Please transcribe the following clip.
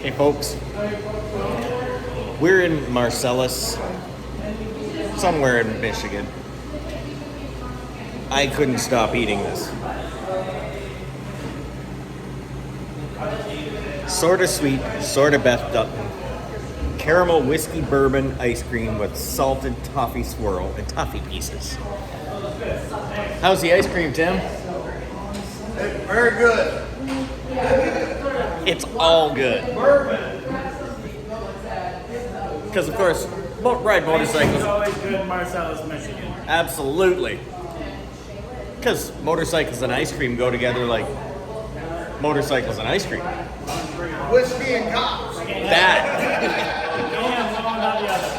Hey folks, we're in Marcellus, somewhere in Michigan. I couldn't stop eating this. Sorta sweet, sorta Beth Dutton. Caramel whiskey bourbon ice cream with salted toffee swirl and toffee pieces. How's the ice cream, Tim? Very good. It's all good. Because, of course, ride It's motorcycles. always good in Marcellus, Michigan. Absolutely. Because motorcycles and ice cream go together like motorcycles and ice cream. Whiskey and cops. That. You can't have one without the other.